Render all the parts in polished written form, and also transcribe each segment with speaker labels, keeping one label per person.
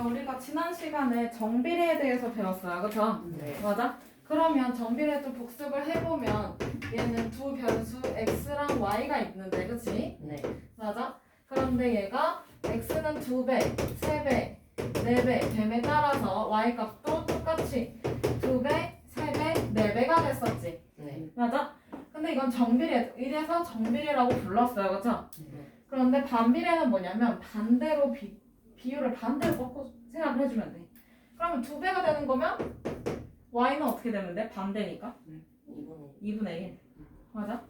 Speaker 1: 우리가 지난 시간에 정비례에 대해서 배웠어요. 그쵸?
Speaker 2: 네.
Speaker 1: 맞아? 그러면 정비례 좀 복습을 해보면 얘는 두 변수 x랑 y가 있는데 그치?
Speaker 2: 네.
Speaker 1: 맞아? 그런데 얘가 x는 2배, 3배, 4배 됨에 따라서 y 값도 똑같이 2배, 3배, 4배가 됐었지.
Speaker 2: 네.
Speaker 1: 맞아? 근데 이건 정비례, 이래서 정비례라고 불렀어요. 그쵸?
Speaker 2: 네.
Speaker 1: 그런데 반비례는 뭐냐면 반대로 비율을 반대로 바꿔 생각을 해주면 돼. 그러면 2배가 되는 거면 y는 어떻게 되면 돼? 반대니까 2분의 1. 맞아?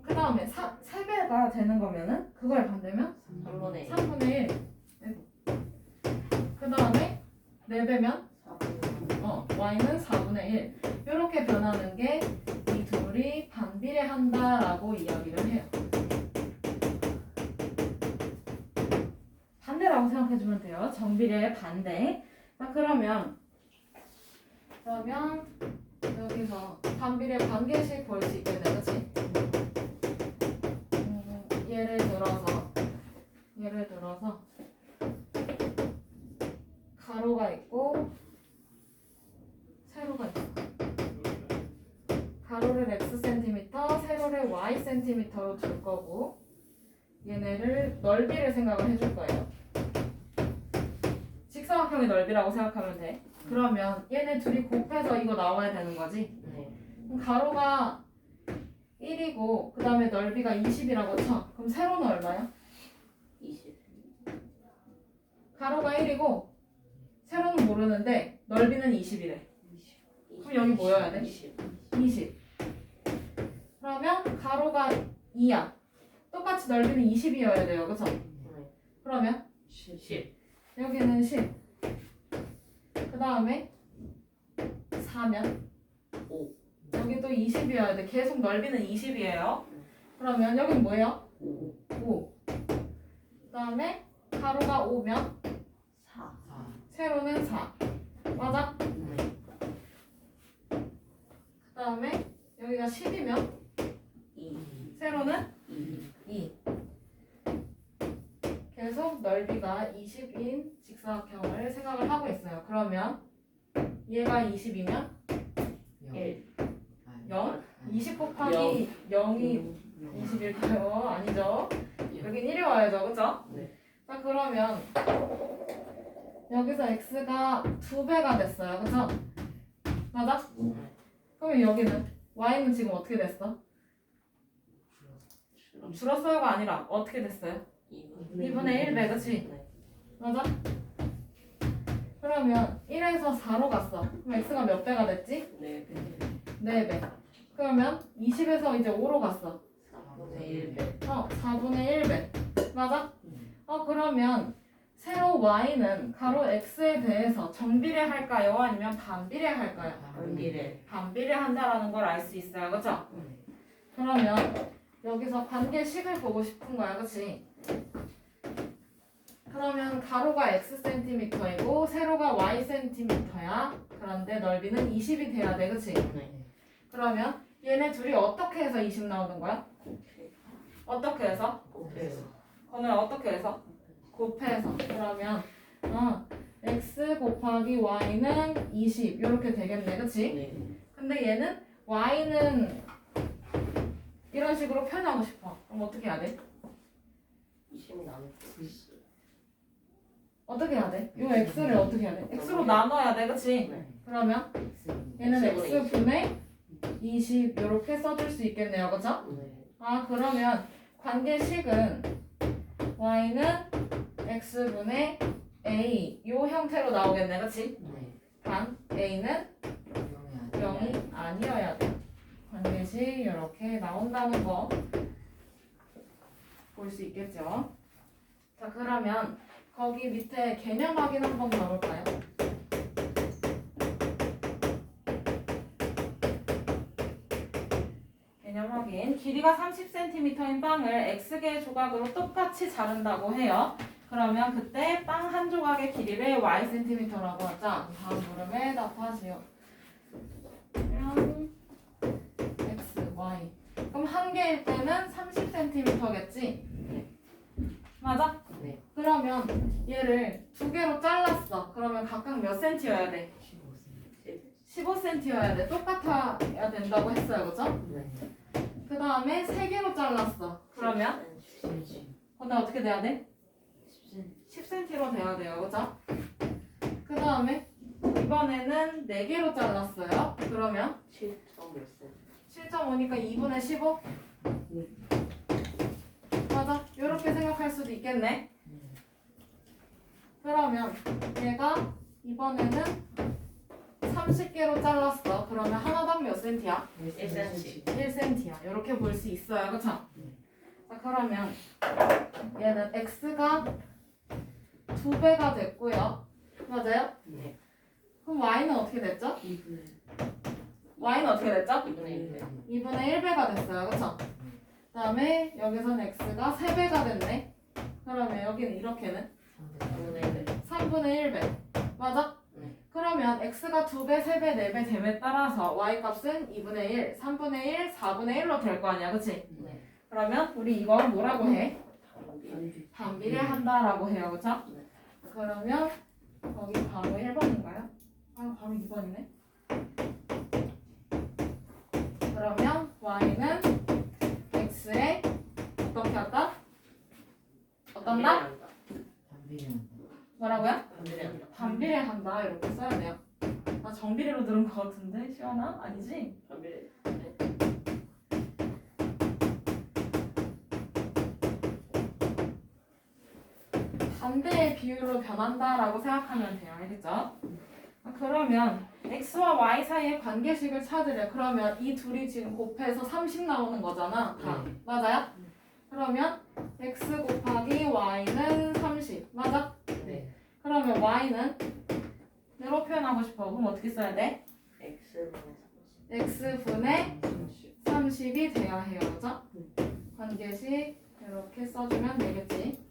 Speaker 1: 그 다음에 3배가 되는 거면은 그거의 반대면
Speaker 2: 3분의
Speaker 1: 3분의 1. 그 다음에 4배면 y는 4분의 1. 이렇게 변하는 게 이 둘이 반비례한다라고 이야기를 해요. 반대라고 생각해주면 돼요. 정비례의 반대. 자, 그러면 여기서 반비례 관계식 볼 수 있겠네, 그치? 예를 들어서 가로가 있고 세로가 있어. 가로를 x 센티미터, 세로를 y 센티미터로 줄 거고 얘네를 넓이를 생각을 해줄 거예요. 직사각형의 넓이라고 생각하면 돼. 그러면 얘네 둘이 곱해서 이거 나와야 되는 거지.
Speaker 2: 네.
Speaker 1: 그럼 가로가 1이고 그 다음에 넓이가 20이라고 쳐. 그럼 세로는 얼마야?
Speaker 2: 20.
Speaker 1: 가로가 1이고 세로는 모르는데 넓이는 20이래. 그럼 여기 뭐여야 돼? 20. 그러면 가로가 2야. 똑같이 넓이는 20이어야 돼요. 그쵸?
Speaker 2: 네.
Speaker 1: 그러면
Speaker 2: 10.
Speaker 1: 여기는 10. 그 다음에 4면
Speaker 2: 5.
Speaker 1: 여기도 20이어야 돼. 계속 넓이는 20이에요. 그러면 여긴 뭐예요?
Speaker 2: 5.
Speaker 1: 5. 그 다음에 가로가 5면
Speaker 2: 4.
Speaker 1: 세로는 4. 맞아?
Speaker 2: 네.
Speaker 1: 그 다음에 여기가 10이면
Speaker 2: 2.
Speaker 1: 세로는
Speaker 2: 2.
Speaker 1: 2. 계속 넓이가 20인 직사각형을 생각을 하고 있어요. 그러면 얘가 20이면
Speaker 2: 1.
Speaker 1: 0? 20 곱하기 0이 20일까요? 아니죠. 여긴 1이 와야죠. 그쵸?
Speaker 2: 네.
Speaker 1: 자, 그러면 여기서 x가 2배가 됐어요. 그쵸? 맞아? 그러면 여기는 y는 지금 어떻게 됐어? 줄었어요가 아니라 어떻게 됐어요? 2분의 1배, 그치?
Speaker 2: 네.
Speaker 1: 맞아? 그러면 1에서 4로 갔어. 그럼 x가 몇 배가 됐지?
Speaker 2: 네.
Speaker 1: 4배. 그러면 20에서 이제 5로 갔어.
Speaker 2: 4분의 1배.
Speaker 1: 4분의 1배. 맞아? 그러면 세로 y는 가로 x에 대해서 정비례 할까요? 아니면 반비례 할까요?
Speaker 2: 반비례.
Speaker 1: 반비례 한다라는 걸 알 수 있어요. 그쵸? 그러면 여기서 관계식을 보고 싶은 거야. 그치? 그러면 가로가 x 센티미터이고 세로가 y 센티미터야. 그런데 넓이는 20이 돼야 돼. 그치?
Speaker 2: 네.
Speaker 1: 그러면 얘네 둘이 어떻게 해서 20 나오는 거야? 어떻게 해서?
Speaker 2: 곱해서.
Speaker 1: 오늘 어떻게 해서? 곱해서. 그러면 x 곱하기 y는 20 이렇게 되겠네. 그치?
Speaker 2: 네.
Speaker 1: 근데 얘는 y는 이런 식으로 표현하고 싶어. 그럼 어떻게 해야 돼?
Speaker 2: 20이 나누고
Speaker 1: 어떻게 해야 돼? 이 x를 어떻게 해야 돼? x로 나눠야 돼. 그치?
Speaker 2: 네.
Speaker 1: 그러면 얘는 x분의 20 이렇게 써줄 수 있겠네요. 그쵸?
Speaker 2: 네.
Speaker 1: 그러면 관계식은 y는 x분의 a 이 형태로 나오겠네. 그치?
Speaker 2: 네.
Speaker 1: 단 a는 0이 아니어야 돼. 관계식 이렇게 나온다는 거 볼 수 있겠죠. 자, 그러면 거기 밑에 개념 확인 한번 가볼까요? 개념 확인. 길이가 30cm인 빵을 x개의 조각으로 똑같이 자른다고 해요. 그러면 그때 빵 한 조각의 길이를 ycm라고 하자. 다음 물음에 답하세요. x, y. 그럼 한 개일 때는 30cm겠지? 맞아?
Speaker 2: 네.
Speaker 1: 그러면 얘를 두 개로 잘랐어. 그러면 각각 몇 센티여야 돼? 15cm여야 돼. 똑같아야 된다고 했어요. 그죠?
Speaker 2: 네.
Speaker 1: 그 다음에 세 개로 잘랐어. 그러면 그다음 어떻게 돼야 돼? 10cm로 돼야 돼요. 그죠? 그 다음에 이번에는 네 개로 잘랐어요. 그러면
Speaker 2: 7.5cm.
Speaker 1: 7.5니까 2분의 15? 맞아. 이렇게 생각할 수도 있겠네. 그러면 얘가 이번에는 30개로 잘랐어. 그러면 하나당 몇 센티야?
Speaker 2: 1cm.
Speaker 1: 1cm야. 이렇게 볼 수 있어요. 그쵸? 자, 그러면 얘는 x가 2배가 됐고요. 맞아요?
Speaker 2: 네.
Speaker 1: 그럼 y는 어떻게 됐죠?
Speaker 2: 2분의
Speaker 1: y는 어떻게 됐죠?
Speaker 2: 1.
Speaker 1: 2분의 1배가 됐어요. 그쵸? 그 다음에 여기서는 x가 3배가 됐네. 그러면 여기는 이렇게는
Speaker 2: 3분의 1.
Speaker 1: 3분의 1배. 맞아?
Speaker 2: 네.
Speaker 1: 그러면 x가 2배, 3배, 4배 됨에 따라서 y 값은 2분의 1, 3분의 1, 4분의 1로 될 거 아니야. 그치?
Speaker 2: 네.
Speaker 1: 그러면 우리 이거 뭐라고 해? 반비례한다라고 해요. 그쵸?
Speaker 2: 네.
Speaker 1: 그러면 거기 바로 1번인가요? 아, 바로 2번이네. 그러면 y는 x에 어떻게 한다? 어떤다? 뭐라고요?
Speaker 2: 반비례한다.
Speaker 1: 반비례한다 이렇게 써야 돼요. 나 정비례로 들은 것 같은데 시원아? 아니지?
Speaker 2: 반비례.
Speaker 1: 반대의 비율로 변한다라고 생각하면 돼요. 알겠죠? 그러면 x와 y 사이의 관계식을 찾으래. 그러면 이 둘이 지금 곱해서 30 나오는 거잖아. 다.
Speaker 2: 네.
Speaker 1: 맞아요? 그러면 x 곱하기 y는 30. 맞아?
Speaker 2: 네.
Speaker 1: 그러면 y는 내로 표현하고 싶어. 그럼 어떻게 써야 돼? x분의 30이 돼야 해요. 그죠? 관계식 이렇게 써주면 되겠지.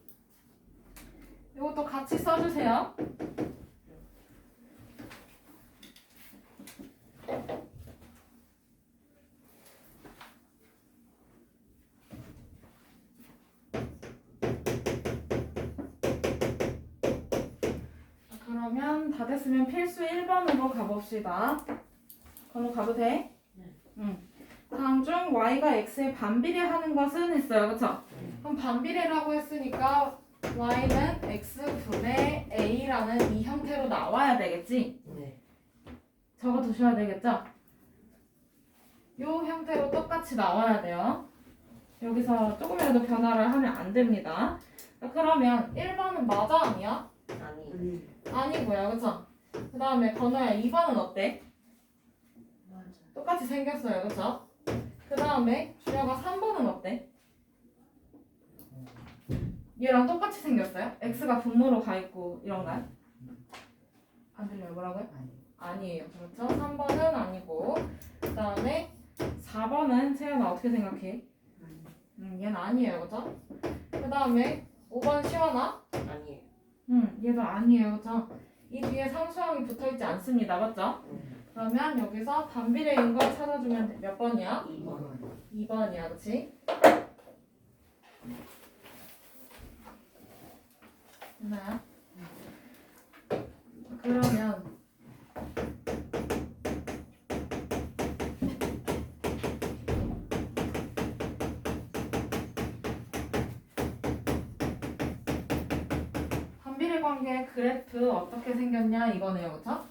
Speaker 1: 이것도 같이 써주세요. 그러면 다 됐으면 필수 1번으로 가봅시다. 그럼 가도 돼?
Speaker 2: 네.
Speaker 1: 응. 다음 중 y가 x에 반비례하는 것은 했어요. 그쵸? 그럼 반비례라고 했으니까 y는 x분의 a라는 이 형태로 나와야 되겠지?
Speaker 2: 네.
Speaker 1: 적어 두셔야 되겠죠? 이 형태로 똑같이 나와야 돼요. 여기서 조금이라도 변화를 하면 안 됩니다. 자, 그러면 1번은 맞아 아니야?
Speaker 2: 아니.
Speaker 1: 아니고요. 그쵸? 그 다음에 건우야 2번은 어때?
Speaker 2: 맞아.
Speaker 1: 똑같이 생겼어요. 그쵸? 그 다음에 준혁아 3번은 어때? 얘랑 똑같이 생겼어요? x가 분모로 가 있고 이런가요? 안 들려요. 뭐라고요? 아니에요. 그렇죠? 3번은 아니고 그 다음에 4번은 세연아 어떻게 생각해? 얘는 아니에요. 그죠? 그 다음에 5번 시원아?
Speaker 2: 아니에요.
Speaker 1: 얘도 아니에요. 그죠? 이 뒤에 상수항이 붙어있지 않습니다. 맞죠? 그러면 여기서 반비례인 걸 찾아주면 돼. 몇 번이야?
Speaker 2: 2번.
Speaker 1: 2번이야. 그치? 됐나요? 그러면 반비례 관계 그래프 어떻게 생겼냐 이거네요. 그쵸?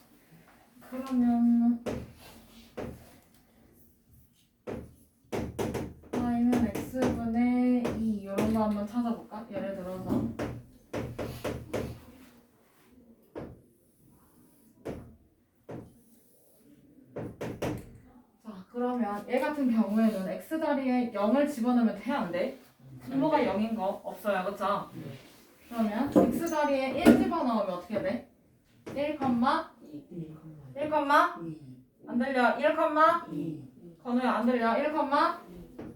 Speaker 1: 그러면 y는 x분의 2 이런 거 한번 찾아볼까? 예를 들어서 자 그러면 얘 같은 경우에는 x 자리에 0을 집어넣으면 돼? 안 돼? 분모가 0인 거 없어요. 그쵸? 그러면 x 자리에 1 집어넣으면 어떻게 돼? 1, 1, 안 들려. 1, 건우야 안 들려. 1,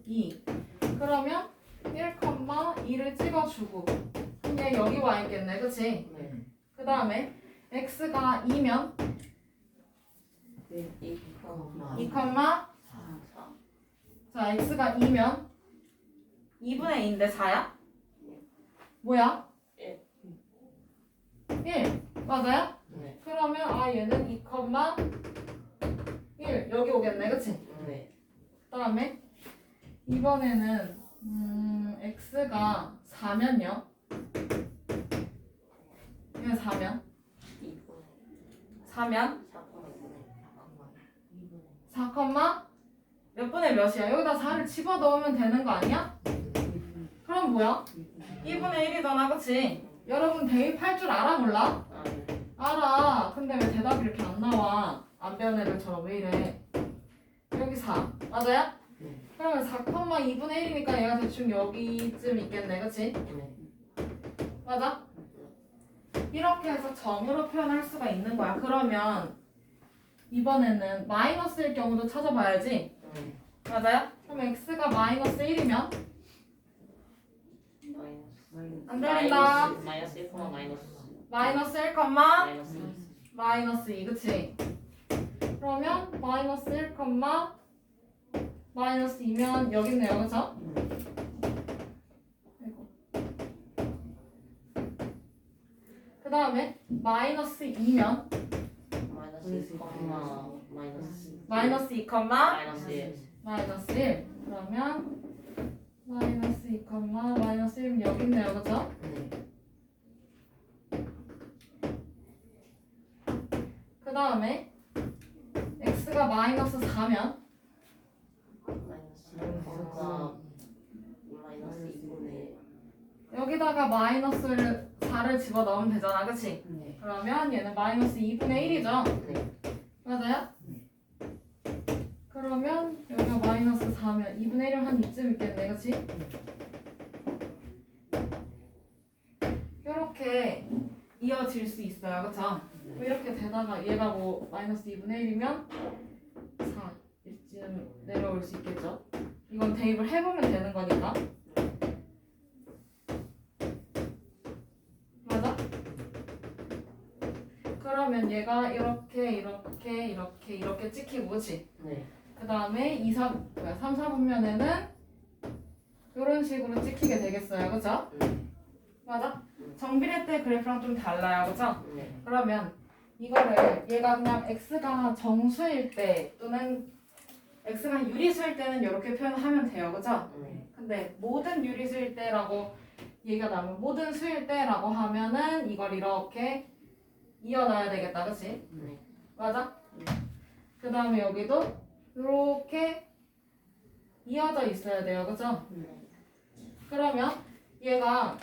Speaker 1: 2. 그러면 1, 2를 찍어주고 얘 여기 와 있겠네. 그치?
Speaker 2: 네.
Speaker 1: 그 다음에 x가 2면
Speaker 2: 2,
Speaker 1: 2, 자 x가 2면 2분의 2인데 4야? 뭐야?
Speaker 2: 일.
Speaker 1: 1 맞아요?
Speaker 2: 네.
Speaker 1: 그러면 얘는 2,1 여기 오겠네 그치?
Speaker 2: 네.
Speaker 1: 그 다음에 이번에는 x가 4면요 얘는 4면
Speaker 2: 2분의
Speaker 1: 4면
Speaker 2: 4,2분의
Speaker 1: 4, 몇 분의 몇이야? 여기다 4를 집어넣으면 되는 거 아니야? 그럼 뭐야? 2분의 1이잖아 그치? 여러분 대입할 줄 알아 몰라?
Speaker 2: 아, 네.
Speaker 1: 알아. 근데 왜 대답이 이렇게 안 나와? 안 배운 애들처럼 왜 이래? 여기 4 맞아요?
Speaker 2: 네.
Speaker 1: 그러면 4,2분의 1이니까 얘가 대충 여기쯤 있겠네 그치?
Speaker 2: 네.
Speaker 1: 맞아? 이렇게 해서 점으로 표현할 수가 있는 거야. 그러면 이번에는 마이너스일 경우도 찾아봐야지.
Speaker 2: 네.
Speaker 1: 맞아요? 그럼 x가 마이너스 1이면 안 들린다.
Speaker 2: 마이너스 1,
Speaker 1: 마이너스 1,
Speaker 2: 마이너스
Speaker 1: 마이너스 2 그치? 그러면 마이너스 1, 마이너스 2면 여기 있네요 그쵸? 그 다음에 마이너스 2면
Speaker 2: 마이너스 1, 마이너스
Speaker 1: 마이너스 2,
Speaker 2: 마이너스 1.
Speaker 1: 마이너스 1 그러면 마이너스 2, 마이너스 1은 여기 있네요 그쵸?
Speaker 2: 네.
Speaker 1: 그 다음에 x가 마이너스 4면
Speaker 2: 마이너스 1, 마이너스 2분의
Speaker 1: 여기다가 마이너스를 4를 집어넣으면 되잖아 그치?
Speaker 2: 네.
Speaker 1: 그러면 얘는 마이너스 2분의 1이죠?
Speaker 2: 네.
Speaker 1: 맞아요? 그러면 여기가 마이너스 4면 2분의 1은 한 이쯤 있겠네 그치? 이렇게 이어질 수 있어요 그쵸? 뭐 이렇게 되다가 얘가 뭐 마이너스 2분의 1이면 4 이쯤 내려올 수 있겠죠? 이건 대입을 해보면 되는 거니까 맞아? 그러면 얘가 이렇게 찍히고 그치?
Speaker 2: 네.
Speaker 1: 그 다음에 3, 4분면에는 이런 식으로 찍히게 되겠어요 그쵸?
Speaker 2: 네.
Speaker 1: 맞아? 정비례 때 그래프랑 좀 달라요 그쵸?
Speaker 2: 네.
Speaker 1: 그러면 이거를 얘가 그냥 x가 정수일 때 또는 x가 유리수일 때는 이렇게 표현하면 돼요 그쵸?
Speaker 2: 네.
Speaker 1: 근데 모든 유리수일 때라고 얘기가 나면 모든 수일 때라고 하면은 이걸 이렇게 이어놔야 되겠다 그치?
Speaker 2: 네.
Speaker 1: 맞아? 그 다음에 여기도 이렇게 이어져 있어야 돼요 그쵸?
Speaker 2: 네.
Speaker 1: 그러면 얘가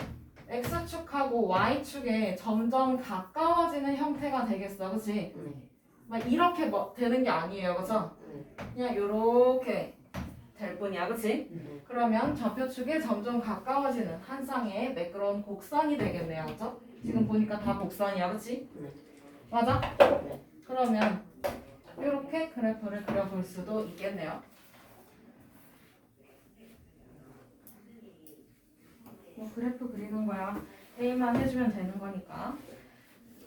Speaker 1: x축하고 y축에 점점 가까워지는 형태가 되겠어 그치?
Speaker 2: 네.
Speaker 1: 막 이렇게 되는 게 아니에요 그쵸?
Speaker 2: 네.
Speaker 1: 그냥 요렇게 될 뿐이야 그치?
Speaker 2: 네.
Speaker 1: 그러면 좌표축에 점점 가까워지는 한 쌍의 매끄러운 곡선이 되겠네요 그쵸? 지금 보니까 다 곡선이야 그치?
Speaker 2: 네.
Speaker 1: 맞아?
Speaker 2: 네.
Speaker 1: 그러면 이렇게 그래프를 그려볼 수도 있겠네요 뭐 그래프 그리는 거야 A만 해주면 되는 거니까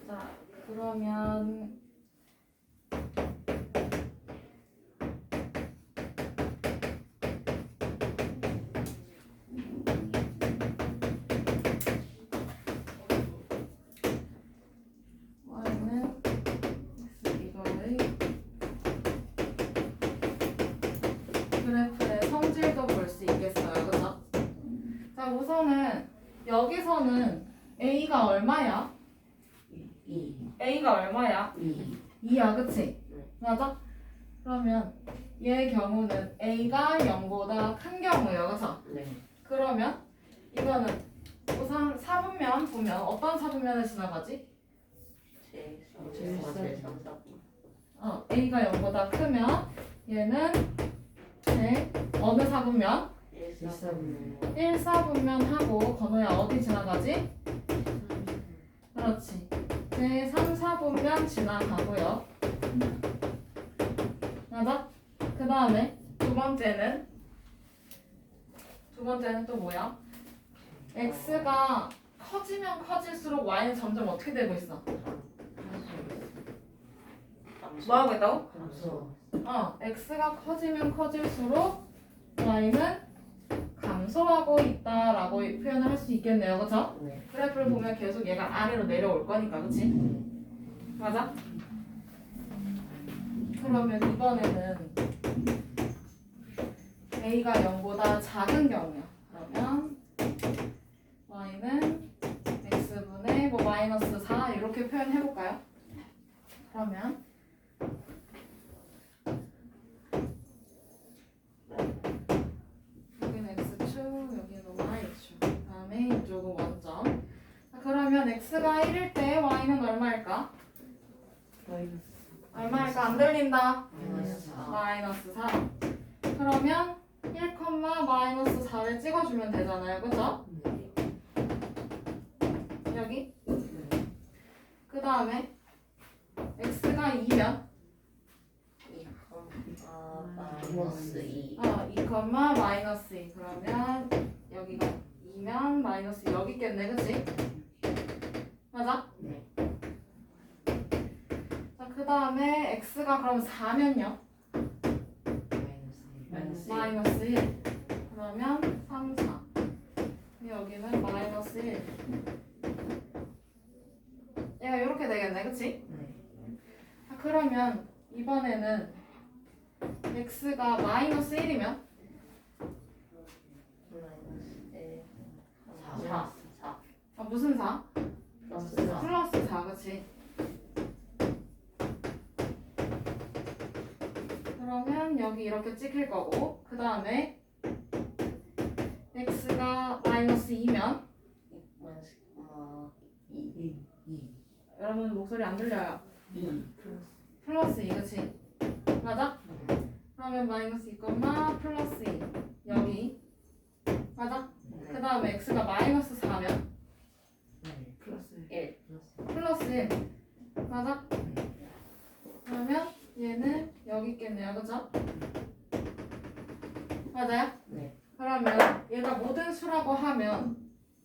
Speaker 1: 자 그러면 y는 이거의 그래프의 성질도 볼 수 있겠어요 그죠? 자 우선은 여기서는 A가 얼마야?
Speaker 2: 2.
Speaker 1: A가 얼마야?
Speaker 2: 2.
Speaker 1: 2야 그치?
Speaker 2: 네.
Speaker 1: 맞아? 그러면 얘의 경우는 A가 0보다 큰 경우예요 그쵸?
Speaker 2: 네.
Speaker 1: 그러면 이거는 우선 사분면 보면 어떤 사분면을 지나가지? A가 0보다 크면 얘는 어느 사분면? 1, 4분면 하고 건우야 어디 지나가지? 그렇지. 3, 4분면 지나가고요. 맞아? 그 다음에 두 번째는 또 뭐야? x가 커지면 커질수록 y는 점점 어떻게 되고 있어? 뭐 하고 있다고?
Speaker 2: 감소.
Speaker 1: x가 커지면 커질수록 y는 감소 감소하고 있다라고 표현을 할 수 있겠네요. 그쵸?
Speaker 2: 네.
Speaker 1: 그래프를 보면 계속 얘가 아래로 내려올 거니까, 그치? 맞아? 그러면 이번에는 A가 0보다 작은 경우야. 그러면 Y는 X분의 뭐 마이너스 4 이렇게 표현해볼까요? 그러면 여기는 X축, 여기는 Y축. 그 다음에 이쪽은 원점. 자, 그러면 X가 1일 때 Y는 얼마일까? 얼마일까? 안 들린다.
Speaker 2: 마이너스 4.
Speaker 1: 마이너스 4. 그러면 1, 마이너스 4를 찍어주면 되잖아요. 그죠?
Speaker 2: 네.
Speaker 1: 여기.
Speaker 2: 네.
Speaker 1: 그 다음에 X가 2면
Speaker 2: 마이너스 2.
Speaker 1: 2, 마이너스 2. 그러면 여기가 2면 마이너스 여기 있겠네. 그치? 맞아?
Speaker 2: 네.
Speaker 1: 자, 그 다음에 X가 그럼 4면요?
Speaker 2: 마이너스 1.
Speaker 1: 마이너스 1. 그러면 3, 4. 여기는 마이너스 1. 얘가 이렇게 되겠네. 그치?
Speaker 2: 네.
Speaker 1: 자, 그러면 이번에는 X가 마이너스 1이면
Speaker 2: 마이너스 1.
Speaker 1: 4.
Speaker 2: 4.
Speaker 1: 무슨 4?
Speaker 2: 플러스 4.
Speaker 1: 플러스 4. 그치? 그러면 여기 이렇게 찍힐 거고 그 다음에 X가 마이너스 2면
Speaker 2: 마이너스 2.
Speaker 1: 여러분 목소리 안 들려요.
Speaker 2: 2.
Speaker 1: 플러스 2. 그치? 맞아? 그러면 마이너스 2, 플러스 2 여기 맞아? 그 다음에 X가 마이너스 4면
Speaker 2: 플러스 1.
Speaker 1: 플러스 1 맞아? 그러면 얘는 여기 있겠네요. 그죠? 맞아요?
Speaker 2: 네.
Speaker 1: 그러면 얘가 모든 수라고 하면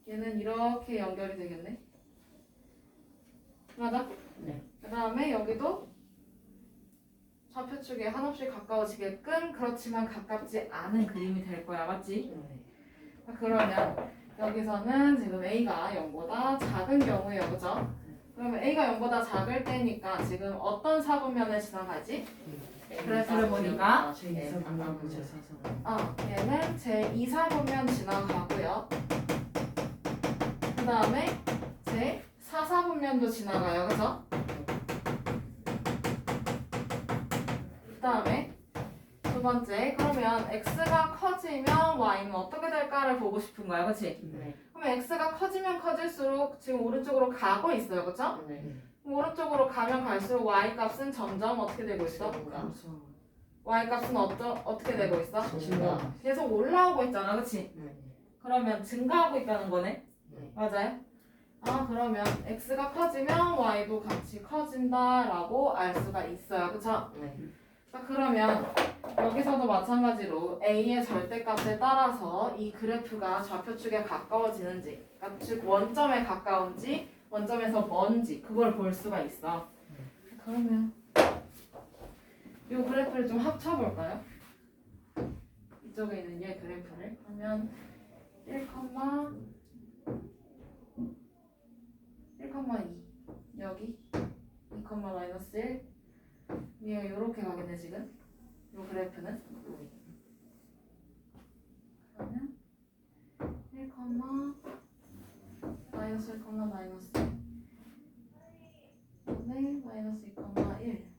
Speaker 1: 얘는 이렇게 연결이 되겠네. 맞아?
Speaker 2: 네.
Speaker 1: 그 다음에 여기도 좌표축에 한없이 가까워지게끔 그렇지만 가깝지 않은 그림이 될 거야. 맞지? 자, 그러면 여기서는 지금 A가 0보다 작은 경우예요. 그죠? 그러면 A가 0보다 작을 때니까 지금 어떤 사분면을 지나가지? 그래프를 보니까 얘는 제 2사분면 지나가고요. 그 다음에 제 4사분면도 지나가요. 그죠? 그 다음에 두 번째, 그러면 X가 커지면 Y는 어떻게 될까를 보고 싶은 거야. 그치?
Speaker 2: 네.
Speaker 1: 그러면 X가 커지면 커질수록 지금 오른쪽으로 가고 있어요. 그쵸?
Speaker 2: 네.
Speaker 1: 오른쪽으로 가면 갈수록 Y 값은 점점 어떻게 되고 있어? Y 값은 어떻게 되고 있어?
Speaker 2: 증가.
Speaker 1: 계속 올라오고 있잖아. 그치?
Speaker 2: 네.
Speaker 1: 그러면 증가하고 있다는 거네.
Speaker 2: 네.
Speaker 1: 맞아요? 그러면 X가 커지면 Y도 같이 커진다라고 알 수가 있어요. 그쵸?
Speaker 2: 네.
Speaker 1: 자, 그러면 여기서도 마찬가지로 A의 절대값에 따라서 이 그래프가 좌표축에 가까워지는지, 그러니까 즉 원점에 가까운지 원점에서 먼지 그걸 볼 수가 있어. 그러면 이 그래프를 좀 합쳐볼까요? 이쪽에 있는 얘 그래프를. 그러면 1, 1,2 여기 2, 마이너스 1 얘가 이렇게 가겠네 지금 요 그래프는. 그러면 1, 마이너스 1, 마이너스 네, 마이너스 2, 1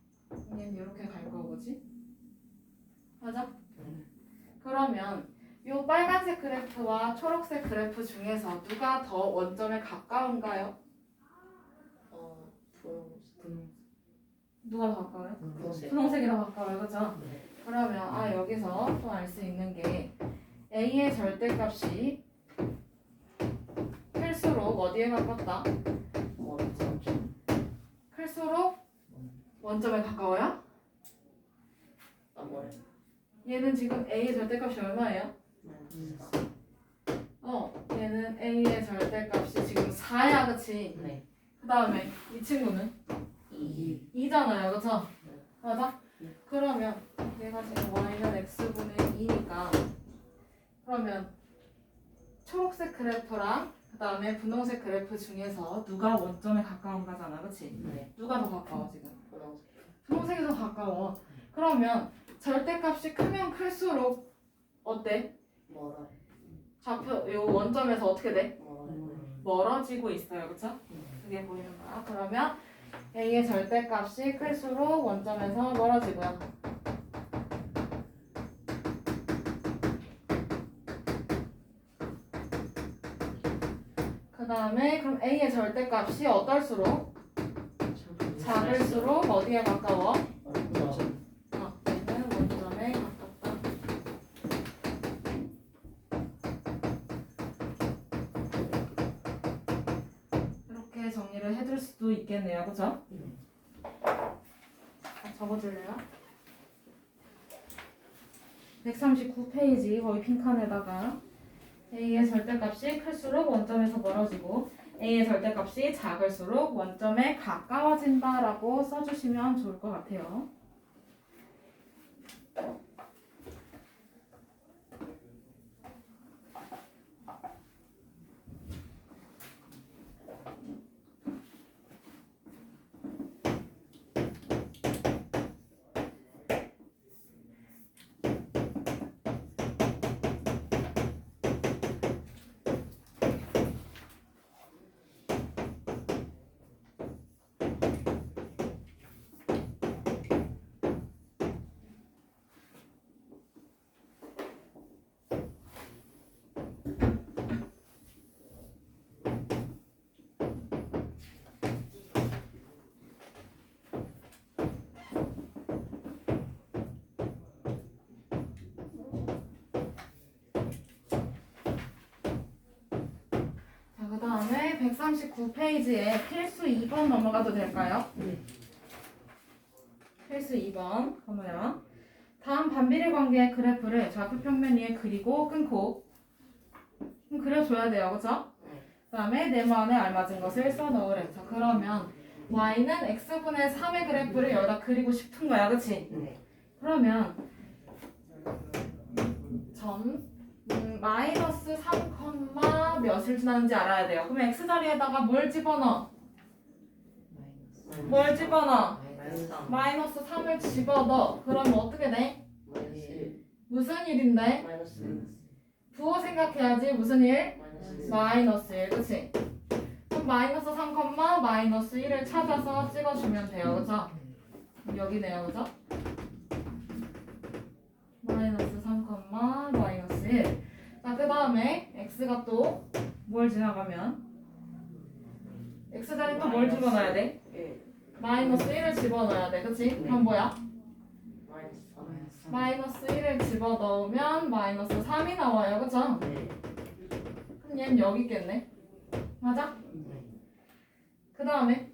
Speaker 1: 얘는 이렇게 갈 거고지. 맞아? 그러면 요 빨간색 그래프와 초록색 그래프 중에서 누가 더 원점에 가까운가요? 누가 더 가까워요?
Speaker 2: 분홍색.
Speaker 1: 분홍색이 더 가까워요. 그죠?
Speaker 2: 네.
Speaker 1: 그러면 여기서 또 알 수 있는 게 A의 절대값이 클수록 어디에 가깝다? 클수록 원점에 가까워요?
Speaker 2: 뭐래?
Speaker 1: 얘는 지금 A의 절대값이 얼마예요? 얘는 A의 절대값이 지금 4야. 그치?
Speaker 2: 네.
Speaker 1: 그 다음에 이 친구는
Speaker 2: 2.
Speaker 1: 2잖아요. 그쵸?
Speaker 2: 네.
Speaker 1: 맞아? 그러면 얘가 지금 Y는 X분의 2니까 그러면 초록색 그래프랑 그 다음에 분홍색 그래프 중에서 누가 원점에 가까운가잖아, 그치?
Speaker 2: 네.
Speaker 1: 누가 더 가까워 지금?
Speaker 2: 분홍색.
Speaker 1: 분홍색이 더 가까워. 그러면 절대값이 크면 클수록 어때?
Speaker 2: 멀어요.
Speaker 1: 좌표 요 원점에서 어떻게 돼?
Speaker 2: 멀어요.
Speaker 1: 멀어지고 있어요, 그쵸? 그게 보이는 거야. 그러면 A의 절대값이 클수록 원점에서 멀어지고요. 그 다음에 그럼 A의 절대값이 어떨수록? 작을수록 어디에 가까워? 얘는 원점에 가깝다. 이렇게 정리를 해줄 수도 있겠네요, 그쵸? 적어줄래요? 139페이지 거의 빈칸에다가 A의 절대값이 클수록 원점에서 멀어지고 A의 절대값이 작을수록 원점에 가까워진다라고 써주시면 좋을 것 같아요. 자, 그 다음에 139페이지에 필수 2번 넘어가도 될까요? 필수 2번 뭐야? 다음 반비례 관계의 그래프를 좌표 평면 위에 그리고 끊고 그려줘야 돼요, 그쵸? 그 다음에 네모안에 알맞은 것을 써넣으래. 자, 그러면 y는 x분의 3의 그래프를 여기다 그리고 싶은 거야, 그치?
Speaker 2: 네.
Speaker 1: 그러면 점 마이너스 3, 몇을 지나는지 알아야 돼요. 그럼 x자리에다가 뭘 집어넣어? 뭘 집어넣어? 마이너스 3을 집어넣어. 그러면 어떻게 돼? 무슨 일인데?
Speaker 2: 마이너스.
Speaker 1: 부호 생각해야지. 무슨 일?
Speaker 2: 마이너스.
Speaker 1: 마이너스 1, 그치? 그럼 마이너스 3, 마이너스 1을 찾아서 찍어주면 돼요, 그쵸? 여기네요, 그죠? 마이너스 3, 마이너스 1. 자, 그 다음에 x가 또 뭘 지나가면 x자리 또 뭘 집어넣어야 돼? 마이너스 1을 집어넣어야 돼, 그치? 그럼 뭐야?
Speaker 2: 마이너스.
Speaker 1: 마이너스 1을 집어넣으면 마이너스 3이 나와요, 그쵸?
Speaker 2: 네.
Speaker 1: 그럼 얘는 여기 있겠네. 맞아? 그 다음에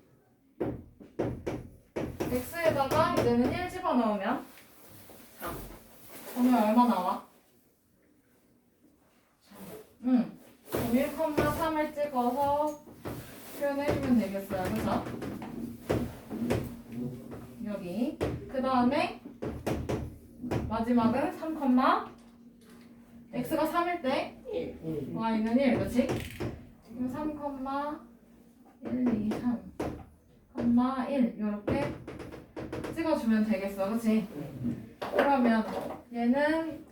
Speaker 1: x에다가 이제는 1 집어넣으면
Speaker 2: 3.
Speaker 1: 그러면 얼마 나와? 그럼 1,3을 찍어서 표현해주면 되겠어요, 그쵸? 여기 그 다음에 마지막은 3, x가 3일 때
Speaker 2: 1.
Speaker 1: y는 1, 그치? 그럼 3, 1, 2, 3, 1 이렇게 찍어주면 되겠어, 그치? 그러면 얘는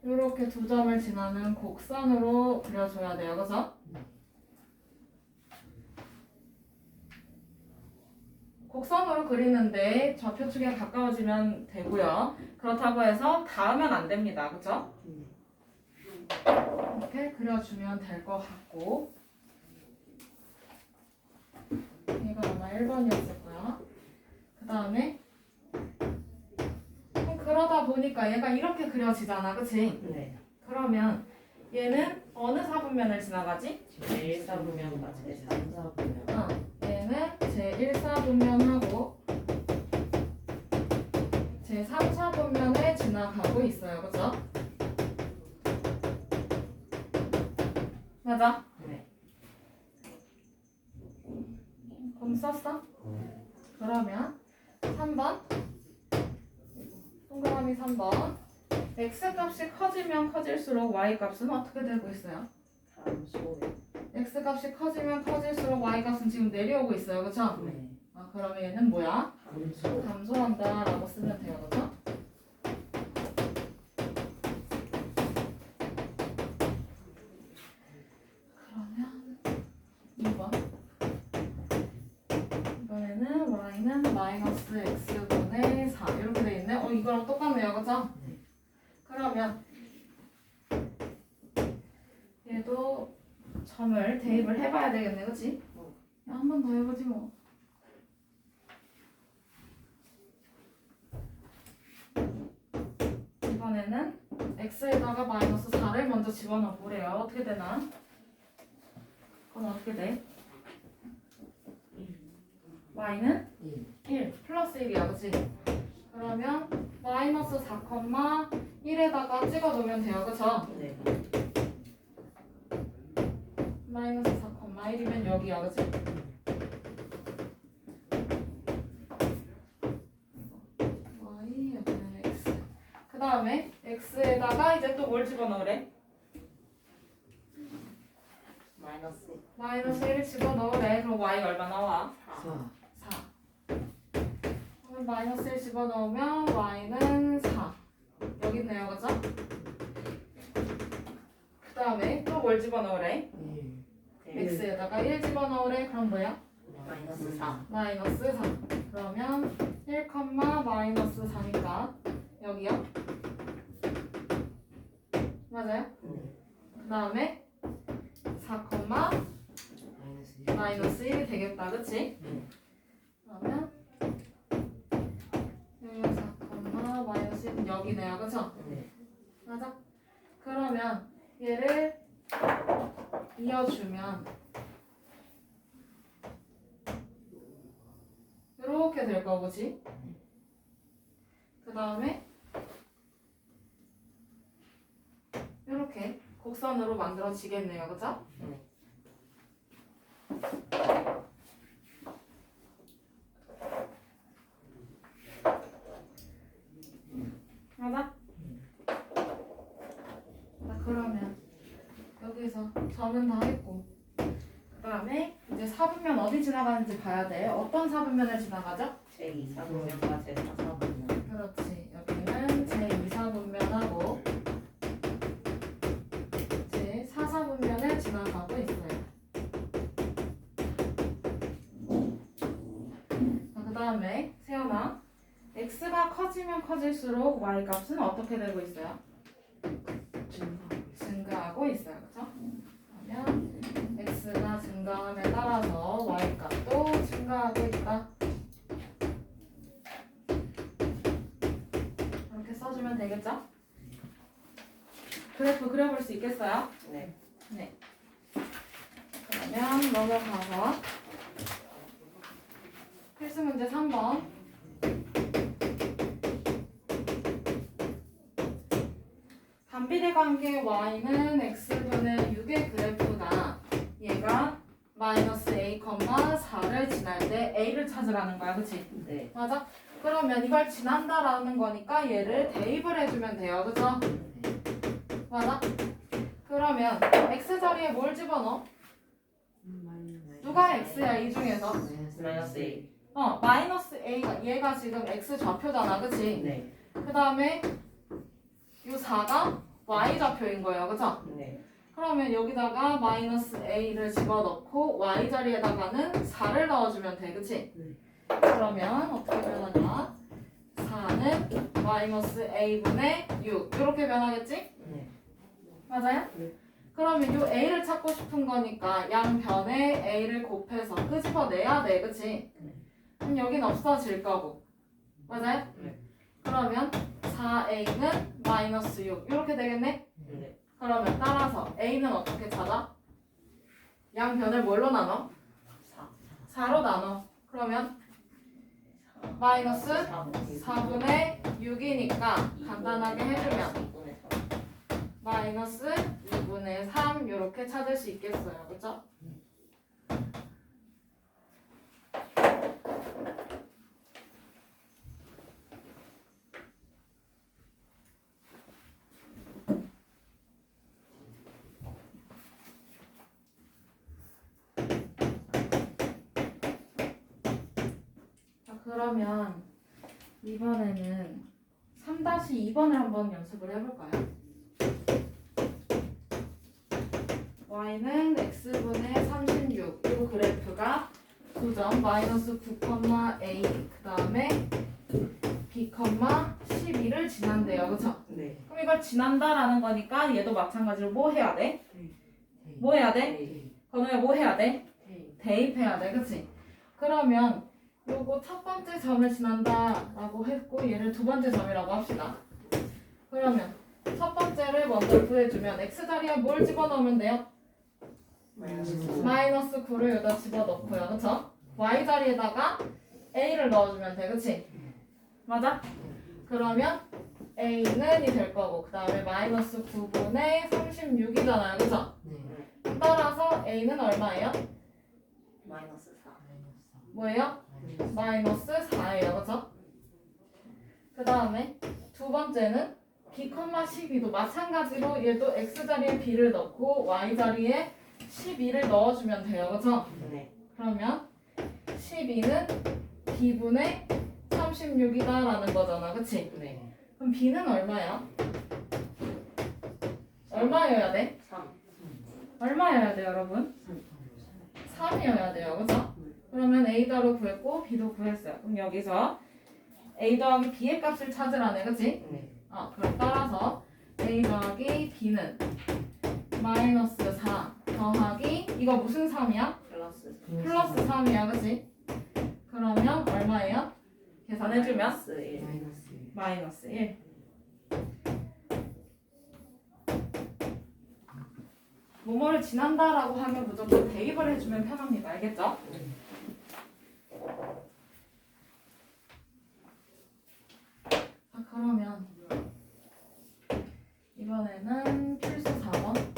Speaker 1: 이렇게 두 점을 지나는 곡선으로 그려줘야 돼요, 그죠? 곡선으로 그리는데 좌표축에 가까워지면 되고요. 그렇다고 해서 닿으면 안 됩니다, 그죠? 이렇게 그려주면 될 것 같고 얘가 아마 1번이었을 거야. 그 다음에 그러다 보니까 얘가 이렇게 그려지잖아, 그치?
Speaker 2: 네.
Speaker 1: 그러면 얘는 어느 사분면을 지나가지?
Speaker 2: 제1사분면 맞지? 제3사분면.
Speaker 1: 얘는 제1사분면하고 제3사분면에 지나가고 있어요, 그죠? 맞아?
Speaker 2: 네.
Speaker 1: 그럼 썼어? 그러면 3번 동그라미 3번 x 값이 커지면 커질수록 y 값은 어떻게 되고 있어요?
Speaker 2: 15네.
Speaker 1: x 값이 커지면 커질수록 y 값은 지금 내려오고 있어요. 그쵸?
Speaker 2: 네.
Speaker 1: 아, 그러면 얘는 뭐야?
Speaker 2: 감소.
Speaker 1: 감소한다 라고 쓰면 돼요. 그쵸? 그러면 2번 이번에는 y는 마이너스 x분의 4 이렇게 돼 있네. 이거랑 똑같네요. 그쵸?
Speaker 2: 네.
Speaker 1: 그러면 얘도 점을 대입을 해봐야 되겠네. 그치? 한 번 더 해보지 뭐. 이번에는 x에다가 마이너스 4를 먼저 집어넣어 보래요. 어떻게 되나? 그건 어떻게 돼? y는 1 플러스 1이야. 그치? 그러면 마이너스 4,1에다가 찍어놓으면 돼요. 그쵸?
Speaker 2: 네.
Speaker 1: 마이너스 4,1이면 여기야. 그치? y 여기는 x. 그 다음에 x에다가 이제 또 뭘 집어넣으래?
Speaker 2: 마이너스
Speaker 1: 마이너스 1을 집어넣으래. 그럼 y 얼마 나와?
Speaker 2: 4.
Speaker 1: 4. 그럼 마이너스 1 집어넣으면 y는 4. 여기 있네요. 그죠? 그 다음에 또 뭘 집어넣으래?
Speaker 2: 1.
Speaker 1: x에다가 1 집어넣으래. 그럼 뭐야?
Speaker 2: 마이너스 4.
Speaker 1: 마이너스 4. 그러면 1, 마이너스 4니까 여기요? 맞아요?
Speaker 2: 네.
Speaker 1: 그 다음에 4, 마이너스 1이 되겠다. 그치?
Speaker 2: 네.
Speaker 1: 그러면 여기 4, 마이너스 1은 여기네요. 그쵸?
Speaker 2: 네.
Speaker 1: 맞아? 그러면 얘를 이어주면 이렇게 될 거지? 그 다음에 이렇게 곡선으로 만들어지겠네요. 그죠?
Speaker 2: 네.
Speaker 1: 맞아? 자, 그러면 여기서 점은 다 했고 그 다음에 이제 사분면 어디 지나가는지 봐야 돼. 어떤 사분면을 지나가죠?
Speaker 2: 제2 사분면과 제4 사분면.
Speaker 1: 그렇지. 여기는 제2사분면하고 제4사분면을 지나가고 있어요. 자, 그 다음에 세연아, x가 커지면 커질수록 y 값은 어떻게 되고 있어요? 증가하고 있어요. 그렇죠? 그러면 x가 증가함에 따라서 y 값도 증가하고 있다. 이렇게 써주면 되겠죠? 그래프 그려볼 수 있겠어요?
Speaker 2: 네.
Speaker 1: 네. 그러면 넘어가서 필수 문제 3번. 반비례 관계 y는 x분의 6의 그래프가 얘가 마이너스 a, 4를 지날 때 a를 찾으라는 거야. 그치?
Speaker 2: 네.
Speaker 1: 맞아? 그러면 이걸 지난다라는 거니까 얘를 대입을 해주면 돼요. 그죠? 맞아? 그러면 x 자리에 뭘 집어넣어? 누가 x야 이 중에서?
Speaker 2: 마이너스 1.
Speaker 1: 마이너스 a가 얘가 지금 x 좌표잖아. 그치?
Speaker 2: 네.
Speaker 1: 그 다음에 이 4가 y 좌표인 거예요. 그쵸?
Speaker 2: 네.
Speaker 1: 그러면 여기다가 마이너스 a를 집어넣고 y 자리에다가는 4를 넣어주면 돼. 그치?
Speaker 2: 네.
Speaker 1: 그러면 어떻게 변하냐? 4는 마이너스 a분의 6 이렇게 변하겠지?
Speaker 2: 네.
Speaker 1: 맞아요?
Speaker 2: 네.
Speaker 1: 그러면 이 a를 찾고 싶은 거니까 양변에 a를 곱해서 끄집어내야 돼. 그치?
Speaker 2: 네.
Speaker 1: 그럼 여긴 없어질 거고. 맞아요?
Speaker 2: 네.
Speaker 1: 그러면 4a는 마이너스 6 이렇게 되겠네?
Speaker 2: 네.
Speaker 1: 그러면 따라서 a는 어떻게 찾아? 양변을 뭘로 나눠?
Speaker 2: 4.
Speaker 1: 4로 나눠. 그러면 마이너스 4분의 6이니까 간단하게 해주면
Speaker 2: 2분의 3.
Speaker 1: 마이너스 2분의 3 이렇게 찾을 수 있겠어요. 그죠? 그러면 이번에는 3-2번을 한번 연습을 해볼까요? y는 x분의 36 그리고 그래프가 9점 마이너스 9,a 그 다음에 b, 12를 지난대요. 그쵸?
Speaker 2: 네.
Speaker 1: 그럼 이걸 지난다라는 거니까 얘도 마찬가지로 뭐 해야 돼? 뭐 해야 돼?
Speaker 2: 네.
Speaker 1: 건우야 뭐 해야 돼?
Speaker 2: 네.
Speaker 1: 대입해야 돼. 그치? 그러면 요거 첫 번째 점을 지난다라고 했고 얘를 두 번째 점이라고 합시다. 그러면 첫 번째를 먼저 구해주면 x자리에 뭘 집어넣으면 돼요? 마이너스 9를 여기다 집어넣고요. 그쵸? y자리에다가 a를 넣어주면 돼. 그치? 맞아? 그러면 a는 이 될 거고 그 다음에 마이너스 9분의 36이잖아요. 그쵸? 따라서 a는 얼마예요?
Speaker 2: 마이너스 4.
Speaker 1: 뭐예요? 마이너스 4예요. 그쵸? 그 다음에 두 번째는 b, 12도 마찬가지로 얘도 x자리에 b를 넣고 y자리에 12를 넣어주면 돼요. 그쵸?
Speaker 2: 네.
Speaker 1: 그러면 12는 b분의 36이다라는 거잖아. 그치?
Speaker 2: 네.
Speaker 1: 그럼 b는 얼마야? 얼마여야 돼?
Speaker 2: 3.
Speaker 1: 얼마여야 돼요, 여러분? 3이어야 돼요. 그쵸? 그러면 a도 구했고 b도 구했어요. 그럼 여기서 a 더하기 b의 값을 찾으라네. 그치?
Speaker 2: 네.
Speaker 1: 그럼 따라서 a 더하기 b는 마이너스 4 더하기 이거 무슨 3이야?
Speaker 2: 플러스
Speaker 1: 플러스 3이야. 그치? 그러면 얼마예요? 계산해주면
Speaker 2: 마이너스 1.
Speaker 1: 마이너스 1. 뭐뭐를 지난다라고 하면 무조건 대입을 해주면 편합니다. 알겠죠? 자, 그러면 이번에는 필수 4번.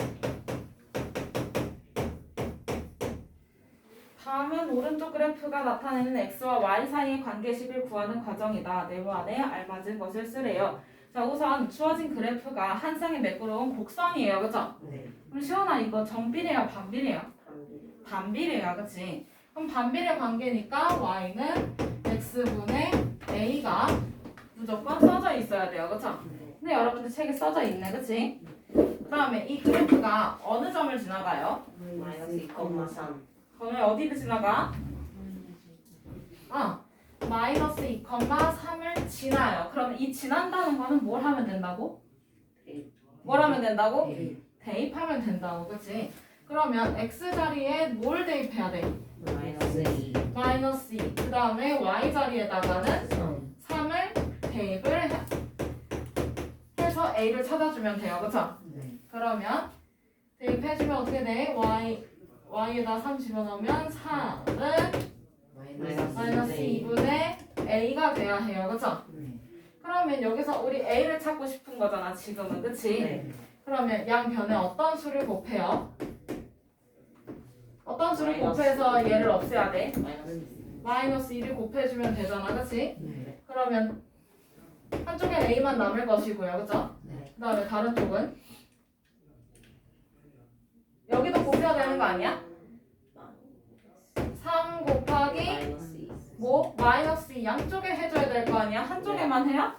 Speaker 1: 다음은 오른쪽 그래프가 나타내는 x와 y 사이의 관계식을 구하는 과정이다. 네모 안에 알맞은 것을 쓰래요. 자, 우선 주어진 그래프가 한 쌍의 매끄러운 곡선이에요. 그죠?
Speaker 2: 네.
Speaker 1: 그럼 시원아 이거 정비례야 반비례야?
Speaker 2: 반비.
Speaker 1: 반비례야. 그치? 그럼 반비례 관계니까 y는 x분의 a가 무조건 써져 있어야 돼요. 그쵸?
Speaker 2: 네.
Speaker 1: 근데 여러분들 책에 써져 있네. 그치? 그 다음에 이 그래프가 어느 점을 지나가요?
Speaker 2: 마이너스 2,3.
Speaker 1: 그러면 어디를 지나가? 마이너스 2,3을 지나요. 그럼 이 지난다는 거는 뭘 하면 된다고?
Speaker 2: 대입.
Speaker 1: 뭘 하면 된다고?
Speaker 2: 대입.
Speaker 1: 대입하면 된다고. 그치? 그러면 x자리에 뭘 대입해야 돼?
Speaker 2: 마이너스 2.
Speaker 1: 마이너스 2. 그 다음에 y자리에다가는 3을 대입을 해서 a를 찾아주면 돼요. 그쵸? 그러면 대입해주면 어떻게 돼? y에다 3 집어넣으면 3은 마이너스 2분의 a가 돼야 해요. 그쵸? 그러면 여기서 우리 a를 찾고 싶은 거잖아. 지금은. 그치?
Speaker 2: 네.
Speaker 1: 그러면 양변에 어떤 수를 곱해요? 어떤 수를
Speaker 2: 마이너스.
Speaker 1: 곱해서 얘를 없애야 돼?
Speaker 2: 마이너스.
Speaker 1: 마이너스 2를 곱해주면 되잖아. 그치?
Speaker 2: 네.
Speaker 1: 그러면 한쪽엔 a만 남을 것이고요. 그쵸?
Speaker 2: 네.
Speaker 1: 그 다음에 다른 쪽은? 여기도 곱해야 되는 거 아니야? 3 곱하기
Speaker 2: 마이너스 2.
Speaker 1: 뭐? 마이너스 2 양쪽에 해줘야 될 거 아니야? 한쪽에만 해요?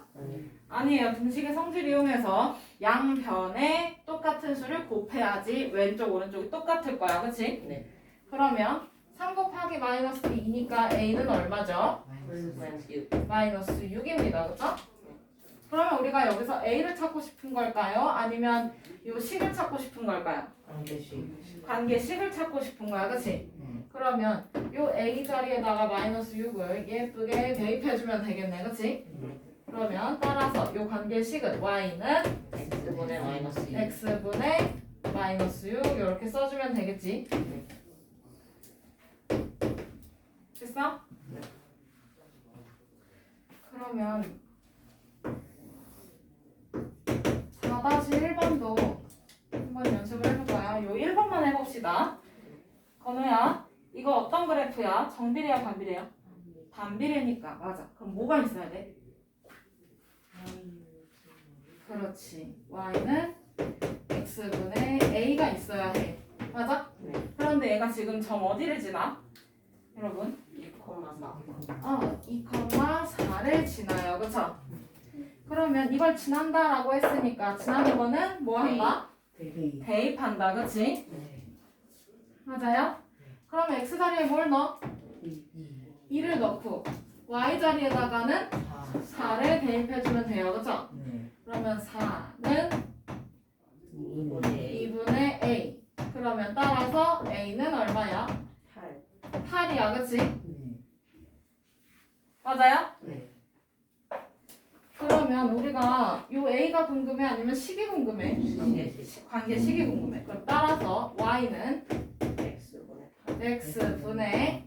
Speaker 1: 아니에요. 등식의 성질 이용해서 양변에 똑같은 수를 곱해야지 왼쪽 오른쪽이 똑같을 거야. 그치?
Speaker 2: 네.
Speaker 1: 그러면 3 곱하기 마이너스 2니까 a는 얼마죠?
Speaker 2: 마이너스 6.
Speaker 1: 마이너스 6입니다. 그쵸? 그러면 우리가 여기서 a를 찾고 싶은 걸까요? 아니면 요 식을 찾고 싶은 걸까요?
Speaker 2: 관계식.
Speaker 1: 관계식을 찾고 싶은 거야. 그치? 그러면 요 a 자리에다가 마이너스 6을 예쁘게 대입해주면 되겠네. 그치? 그러면 따라서 요 관계식은 y는
Speaker 2: x분의 마이너스 2.
Speaker 1: x분의 마이너스 6 이렇게 써주면 되겠지? 됐어? 그러면 4-1번도 한번 연습을 해볼까요? 요 1번만 해봅시다. 건우야, 이거 어떤 그래프야? 정비례야, 반비례야? 반비례니까 맞아. 그럼 뭐가 있어야 돼? 그렇지. y는 x분의 a가 있어야 해. 맞아?
Speaker 2: 네.
Speaker 1: 그런데 얘가 지금 점 어디를 지나? 여러분?
Speaker 2: 2,4.
Speaker 1: 2,4를 지나요. 그쵸? 그러면 이걸 지난다라고 했으니까 지나는 거는 뭐 한다? 대입한다. 그치?
Speaker 2: 네.
Speaker 1: 맞아요? 그럼 x 자리에 뭘 넣어? 2를 넣고 y 자리에다가는 4를 대입해주면 돼요. 그쵸? 그러면 4는 2분의 a. 그러면 따라서 a는 얼마야? 8이야. 그치? 맞아요?
Speaker 2: 네.
Speaker 1: 그러면 우리가 요 a가 궁금해 아니면 식이 궁금해? 관계식이 궁금해. 그럼 따라서 y는 x분의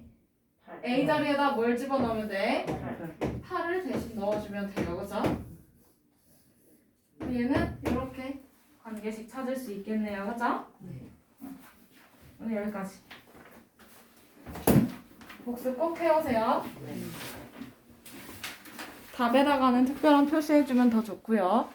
Speaker 1: a 자리에다 뭘 집어넣으면 돼? 8을 대신 넣어주면 돼요. 그죠? 얘는 이렇게 관계식 찾을 수 있겠네요. 그죠? 오늘 여기까지. 복습 꼭 해오세요. 답에다가는 특별한 표시해주면 더 좋고요.